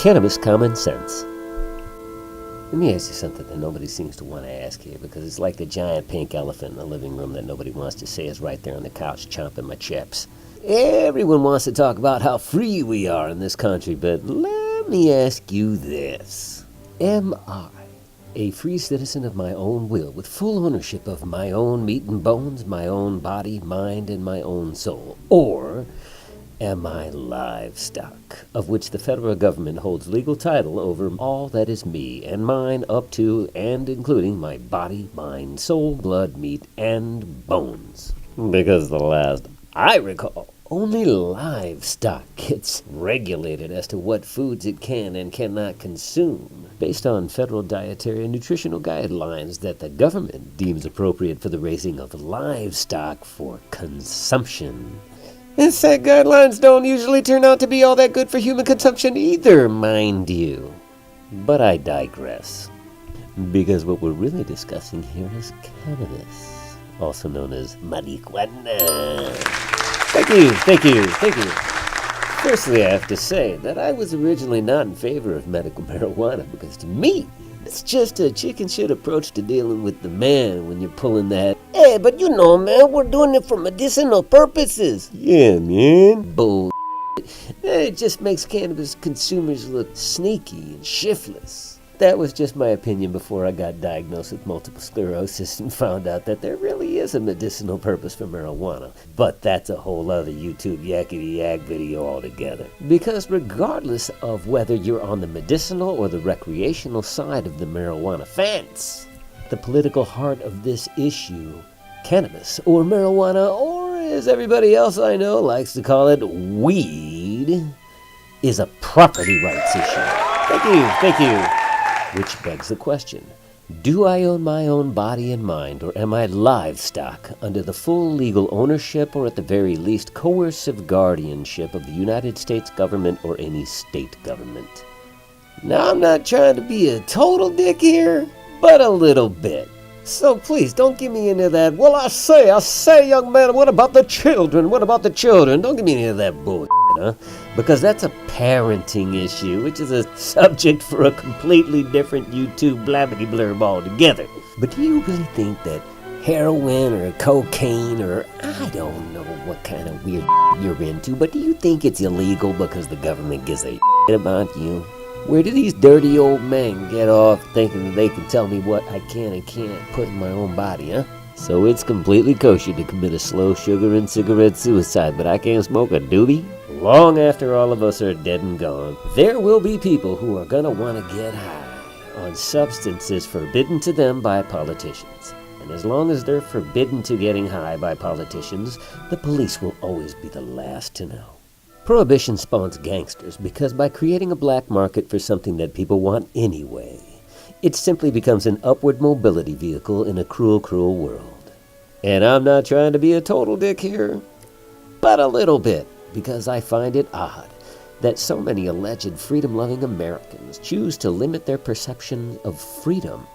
Cannabis Common Sense. Let me ask you something that nobody seems to want to ask here, because it's like the giant pink elephant in the living room that nobody wants to say is right there on the couch chomping my chips. Everyone wants to talk about how free we are in this country, but let me ask you this. Am I a free citizen of my own will, with full ownership of my own meat and bones, my own body, mind, and my own soul? Or am I livestock, of which the federal government holds legal title over all that is me and mine, up to and including my body, mind, soul, blood, meat, and bones? Because the last I recall, only livestock gets regulated as to what foods it can and cannot consume, based on federal dietary and nutritional guidelines that the government deems appropriate for the raising of livestock for consumption. And said guidelines don't usually turn out to be all that good for human consumption either, mind you. But I digress. Because what we're really discussing here is cannabis, also known as marijuana. Thank you. Firstly, I have to say that I was originally not in favor of medical marijuana, because to me, it's just a chicken shit approach to dealing with the man when you're pulling that, "Hey, but you know, man, we're doing it for medicinal purposes." Yeah, man. Bull. It just makes cannabis consumers look sneaky and shiftless. That was just my opinion before I got diagnosed with multiple sclerosis and found out that there really is a medicinal purpose for marijuana. But that's a whole other YouTube yakety yak video altogether. Because regardless of whether you're on the medicinal or the recreational side of the marijuana fence, the political heart of this issue, cannabis or marijuana, or as everybody else I know likes to call it, weed, is a property rights issue. Thank you. Which begs the question, do I own my own body and mind, or am I livestock under the full legal ownership, or at the very least coercive guardianship of the United States government or any state government? Now, I'm not trying to be a total dick here, but a little bit. So please, don't get me into that, well, I say, young man, what about the children? Don't get me into that bullshit, huh? Because that's a parenting issue, which is a subject for a completely different YouTube blabbity blurb altogether. But do you really think that heroin or cocaine, or I don't know what kind of weird you're into, but do you think it's illegal because the government gives a about you? Where do these dirty old men get off thinking that they can tell me what I can and can't put in my own body, huh? So it's completely kosher to commit a slow sugar and cigarette suicide, but I can't smoke a doobie? Long after all of us are dead and gone, there will be people who are gonna want to get high on substances forbidden to them by politicians. And as long as they're forbidden to getting high by politicians, the police will always be the last to know. Prohibition spawns gangsters, because by creating a black market for something that people want anyway, it simply becomes an upward mobility vehicle in a cruel, cruel world. And I'm not trying to be a total dick here, but a little bit, because I find it odd that so many alleged freedom-loving Americans choose to limit their perception of freedom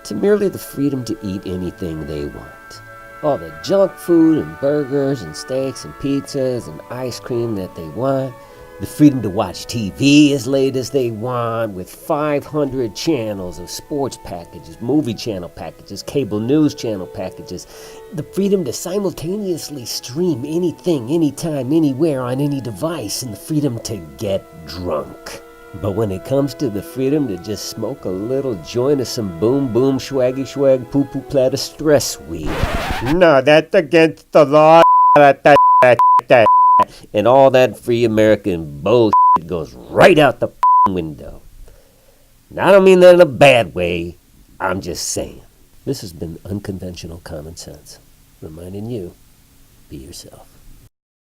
to merely the freedom to eat anything they want. All the junk food and burgers and steaks and pizzas and ice cream that they want. The freedom to watch TV as late as they want, with 500 channels of sports packages, movie channel packages, cable news channel packages. The freedom to simultaneously stream anything, anytime, anywhere, on any device, and the freedom to get drunk. But when it comes to the freedom to just smoke a little joint of some boom boom swaggy swag poo poo platter stress weed, no, that's against the law. And all that free American bullshit goes right out the window. Now, I don't mean that in a bad way. I'm just saying. This has been Unconventional Common Sense, reminding you, be yourself.